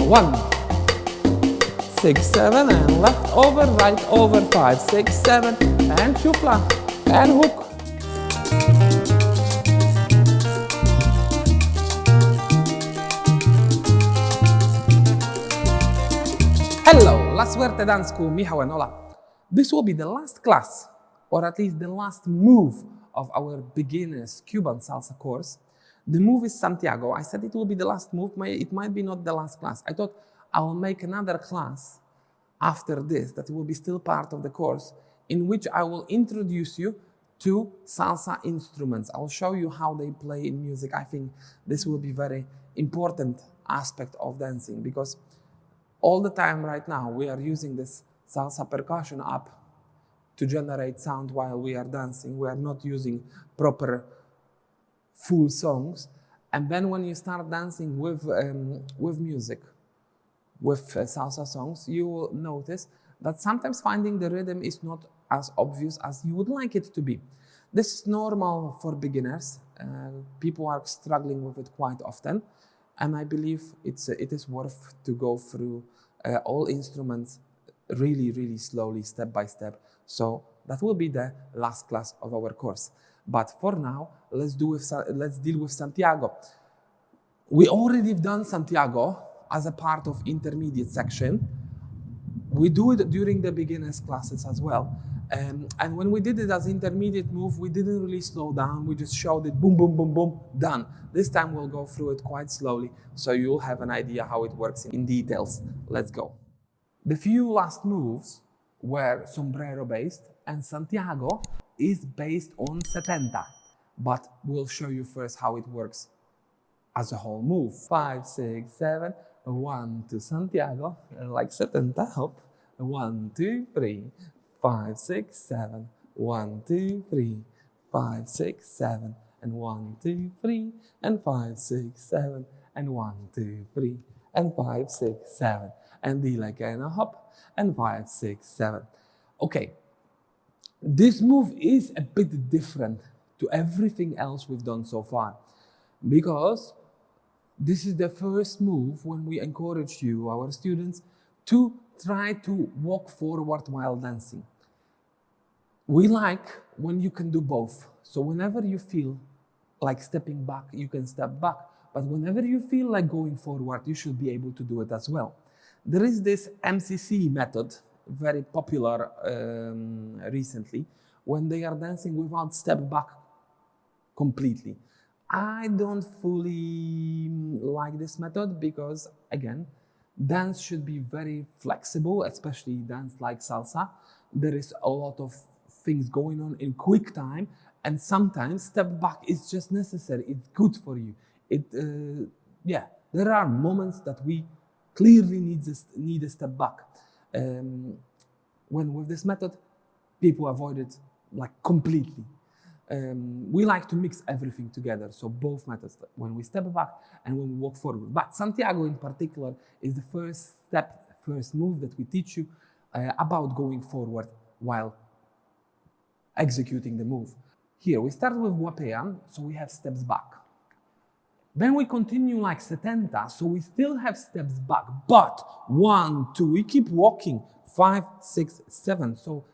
1, 6, 7, and left over, right over, 5, 6, 7, and shufla, and hook. Hello, La Suerte Dance School, Michal and Ola. This will be the last class, or at least the last move of our beginners Cuban Salsa course. The move is Santiago. I said it will be the last move. It might be not the last class. I thought I will make another class after this that will be still part of the course, in which I will introduce you to salsa instruments. I will show you how they play in music. I think this will be very important aspect of dancing, because all the time right now we are using this salsa percussion app to generate sound while we are dancing. We are not using proper full songs. And then when you start dancing with music, with salsa songs, you will notice that sometimes finding the rhythm is not as obvious as you would like it to be. This is normal for beginners. People are struggling with it quite often. And I believe it is worth to go through all instruments really, really slowly, step by step. So that will be the last class of our course. But for now, let's deal with Santiago. We already done Santiago as a part of intermediate section. We do it during the beginners classes as well. And when we did it as intermediate move, we didn't really slow down. We just showed it, boom, boom, boom, boom, done. This time we'll go through it quite slowly, so you'll have an idea how it works in details. Let's go. The few last moves were sombrero based, and Santiago is based on 70. But we'll show you first how it works as a whole move. 5, 6, 7, 1, 2, Santiago, like 70, hop. 1, 2, 3. 5, 6, 7, 1, 2, 3, 5, 6, 7, and 1, 2, 3, and 5, 6, 7, and 1, 2, 3, and 5, 6, 7, and D like and a hop, and 5, 6, 7. Okay, this move is a bit different to everything else we've done so far, because this is the first move when we encourage you, our students, to try to walk forward while dancing. We like when you can do both. So whenever you feel like stepping back, you can step back. But whenever you feel like going forward, you should be able to do it as well. There is this MCC method, very popular recently, when they are dancing without step back completely. I don't fully like this method because, again, dance should be very flexible, especially dance like salsa. There is a lot of things going on in quick time, and sometimes step back is just necessary. It's good for you. There are moments that we clearly need a step back. When with this method, people avoid it like completely. We like to mix everything together, so both methods, when we step back and when we walk forward. But Santiago in particular is the first move that we teach you about going forward while executing the move. Here we start with guapea, so we have steps back. Then we continue like 70, so we still have steps back, but 1, 2, we keep walking, 5, 6, 7. So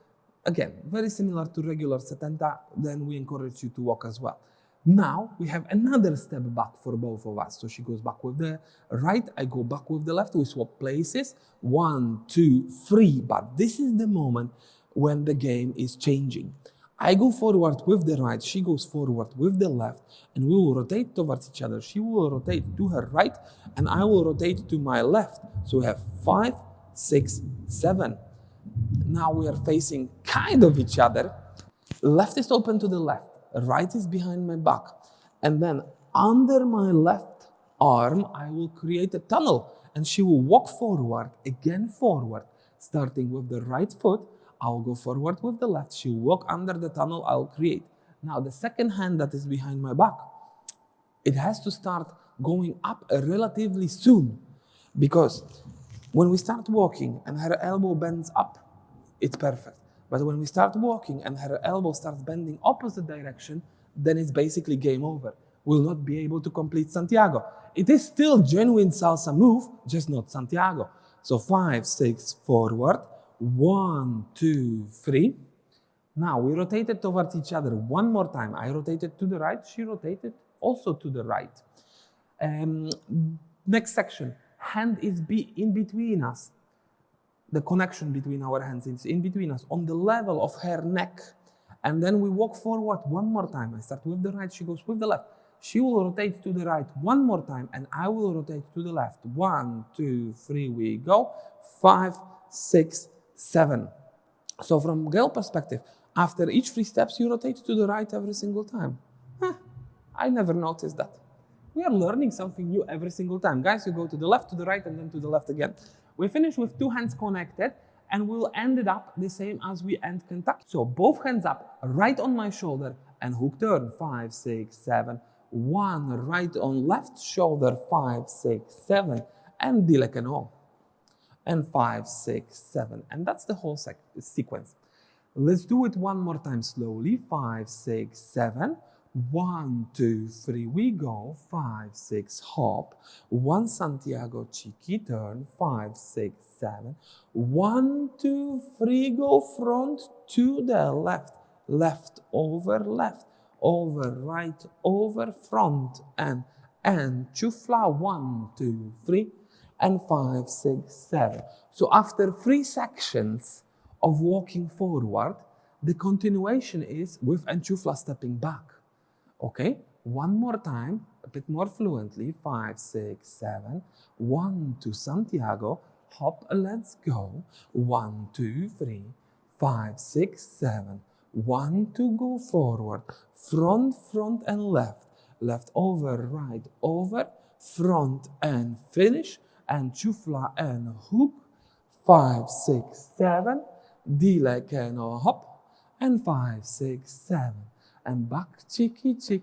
again, very similar to regular 70, then we encourage you to walk as well. Now we have another step back for both of us. So she goes back with the right, I go back with the left, we swap places, 1, 2, 3. But this is the moment when the game is changing. I go forward with the right, she goes forward with the left, and we will rotate towards each other. She will rotate to her right, and I will rotate to my left. So we have 5, 6, 7. Now we are facing kind of each other. Left is open to the left, right is behind my back. And then under my left arm, I will create a tunnel, and she will walk forward, again forward, starting with the right foot. I'll go forward with the left, she'll walk under the tunnel, I'll create. Now the second hand that is behind my back, it has to start going up relatively soon, because when we start walking and her elbow bends up, it's perfect. But when we start walking and her elbow starts bending opposite direction, then it's basically game over. will not be able to complete Santiago. It is still genuine salsa move, just not Santiago. So 5, 6, forward, 1, 2, 3. Now we rotated towards each other one more time. I rotated to the right, she rotated also to the right. Next section, hand is in between us. The connection between our hands is in between us, on the level of her neck. And then we walk forward one more time. I start with the right, she goes with the left. She will rotate to the right one more time, and I will rotate to the left. 1, 2, 3, we go. 5, 6, 7. So from girl perspective, after each 3 steps, you rotate to the right every single time. I never noticed that. We are learning something new every single time. Guys, you go to the left, to the right, and then to the left again. We finish with 2 hands connected, and we'll end it up the same as we end Kentucky. So both hands up, right on my shoulder, and hook turn. 5, 6, 7. 1, right on left shoulder. 5, 6, 7. And dilekeno. And 5, 6, 7. And that's the whole sequence. Let's do it one more time slowly. 5, 6, 7. 1, 2, 3, we go. 5, 6, hop. 1, Santiago, cheeky turn. 5, 6, 7. 1, 2, 3, go front to the left. Left, over, right, over, front, and chufla. 1, 2, 3, and 5, 6, 7. So after 3 sections of walking forward, the continuation is with enchufla stepping back. Okay, one more time, a bit more fluently. 5, 6, 7. 1 to Santiago, hop, let's go. 1, 2, 3, 5, 6, 7. 1 to go forward, front, and left. Left, over, right, over, front, and finish, and chufla and hook. 5, 6, 7. Dilekeno, hop, and 5, 6, 7. And back, cheeky, chick,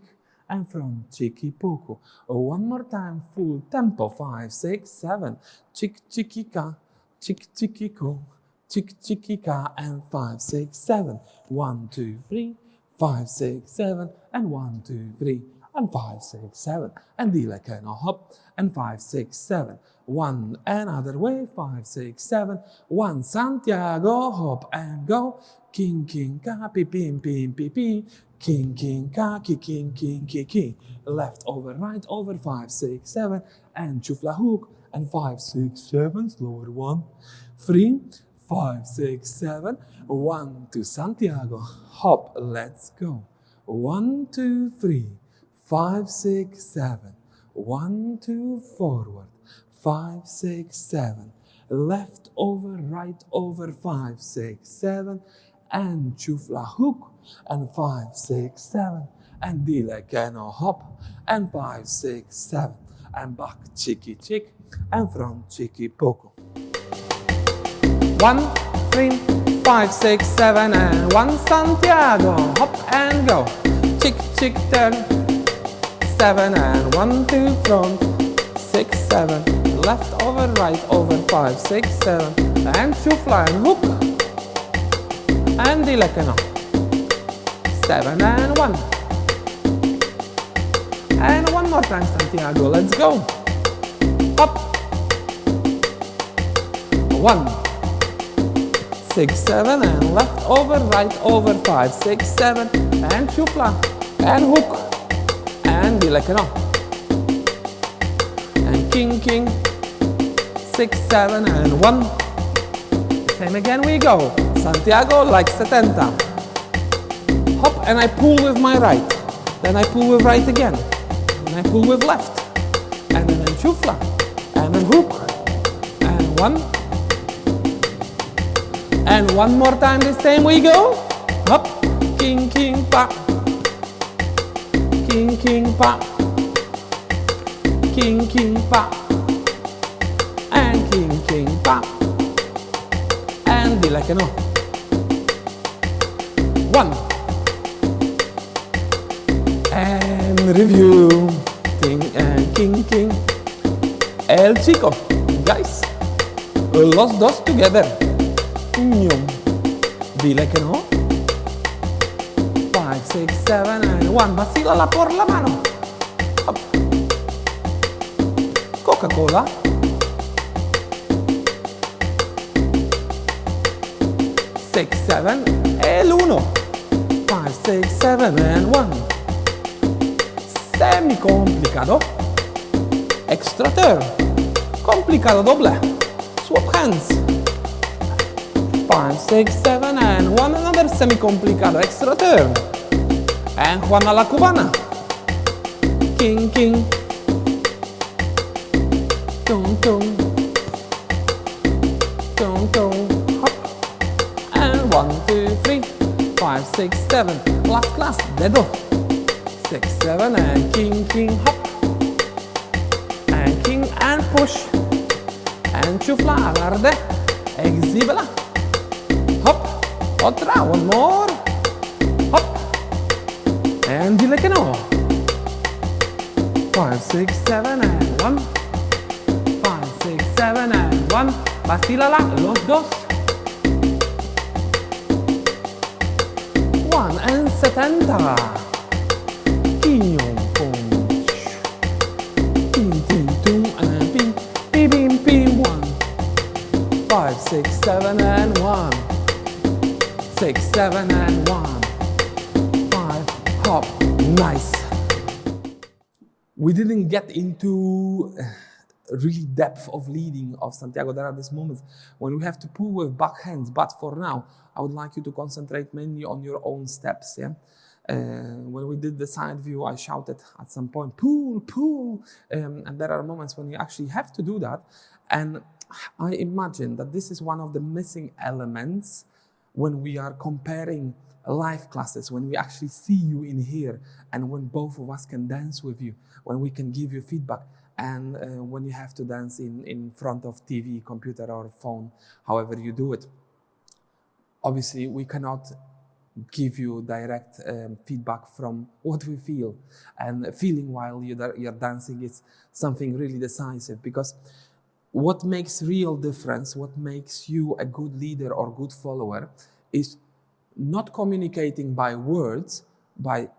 and front, cheeky, poco. One more time, full tempo. 5, 6, 7. Chick, chicky, ka, chick, chicky, ko, chick, chicky, ka, and 5, 6, 7. 1, 2, 3, 5, 6, 7, and 1, 2, 3, and 5, 6, 7. And dilekeno, hop, and 5, 6, 7. 1 another way. 5, 6, 7. 1 Santiago, hop and go. King, king, ka, pi, pim, pim, pi, pi. King, king, ka, ki, king, king, ki, ki. Left, over, right, over. 5, 6, 7. And chufla hook. And 5, 6, 7. Slower. 1, 3, 5, 6, 7. 1 to Santiago. Hop, let's go. 1, 2, 3, 5, 6, 7. 1, 2, forward. 5, 6, 7. Left, over, right, over. 5, 6, 7. And chufla hook. And 5, 6, 7. And dilekeno, hop. And 5, 6, 7. And back, cheeky, chick. And front, cheeky, poco. 1, 3, 5, 6, 7. And 1 Santiago, hop and go. Chick, chick, turn. 7 and 1, 2, front. 6, 7. Left, over, right, over. 5, 6, 7. And chufla and hook. And dilekeno. 7 and 1. And one more time, Santiago. Let's go. Up. 1, 6, 7. And left, over, right, over. 5, 6, 7. And chufla. And hook. And dilekeno. And king, king. 6, 7, and 1. Same again we go. Santiago like 70. Hop, and I pull with my right. Then I pull with right again. And I pull with left. And then chufla. And then hook. And 1. And one more time the same we go. Hop. King, king, pa. King, king, pa. King, king, pa. And king, king, pa. And dilekeno. 1. And review. King and king, king. El chico. Guys. Los dos together. Dilekeno. 5, 6, 7, and 1. Vacílala por la mano. Coca-Cola. 6, 7, el 1. 5, 6, 7 and 1. Semi-complicado. Extra turn. Complicado doble. Swap hands. 5, 6, 7 and 1. Another semi-complicado extra turn. And Juan a la cubana. King, king. Tung, tung. Tung, tung. Hop. And 1, 2, 3, 5, 6, 7. Last class, dedo. 6, 7 and king, king, hop. And king and push. And chufla, alarde. Exhibela. Hop. Otra, one more. Hop. And dile que no. 5, 6, 7 and 1. 5, 6, 7 and 1. Vacílala, los dos. 1 and 70. Ping, pong. Ping, ting, tung, and ping, ping, ping, ping. 1. 5, 6, 7 and 1. 6, 7 and 1. 5, hop, nice. We didn't get into really depth of leading of Santiago. There are these moments when we have to pull with back hands, but for now, I would like you to concentrate mainly on your own steps. Yeah. When we did the side view, I shouted at some point, pull, pull, and there are moments when you actually have to do that. And I imagine that this is one of the missing elements when we are comparing live classes, when we actually see you in here, and when both of us can dance with you, when we can give you feedback, and when you have to dance in front of TV, computer, or phone, however you do it. Obviously, we cannot give you direct feedback from what we feel, and feeling while you're dancing is something really decisive, because what makes real difference, what makes you a good leader or good follower, is not communicating by words, but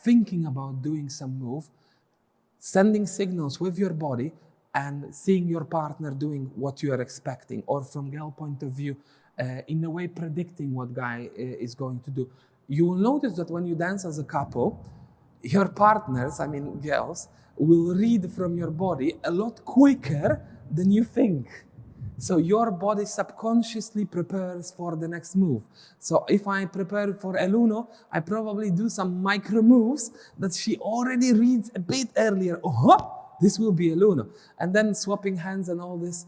thinking about doing some move, sending signals with your body, and seeing your partner doing what you are expecting, or from girl point of view, in a way predicting what guy is going to do. You will notice that when you dance as a couple, your partners, I mean girls, will read from your body a lot quicker than you think. So your body subconsciously prepares for the next move. So if I prepare for El Uno, I probably do some micro moves that she already reads a bit earlier. Oh, this will be El Uno. And then swapping hands and all this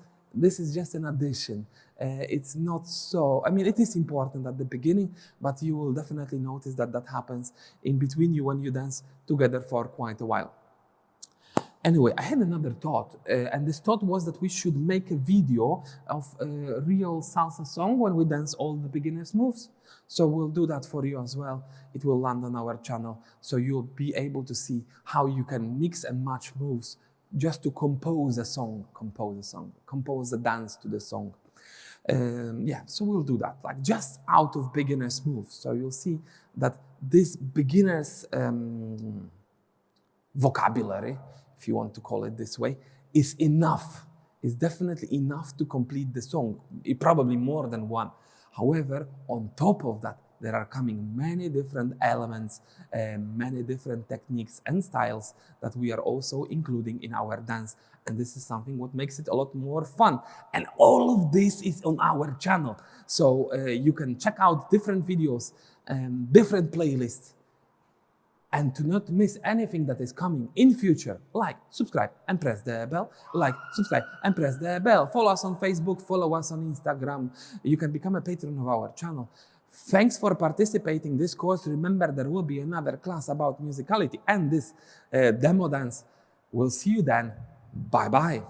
is just an addition. It's not so, I mean, it is important at the beginning, but you will definitely notice that that happens in between you when you dance together for quite a while. Anyway, I had another thought, and this thought was that we should make a video of a real salsa song when we dance all the beginners moves. So we'll do that for you as well. It will land on our channel, so you'll be able to see how you can mix and match moves just to compose a dance to the song. Yeah, so we'll do that, like just out of beginners moves. So you'll see that this beginners vocabulary, if you want to call it this way, is enough. Is definitely enough to complete the song, probably more than one. However, on top of that, there are coming many different elements, many different techniques and styles that we are also including in our dance. And this is something what makes it a lot more fun. And all of this is on our channel. So you can check out different videos, different playlists. And to not miss anything that is coming in future, like, subscribe and press the bell, like, subscribe and press the bell. Follow us on Facebook, follow us on Instagram. You can become a patron of our channel. Thanks for participating in this course. Remember, there will be another class about musicality and this demo dance. We'll see you then. Bye-bye.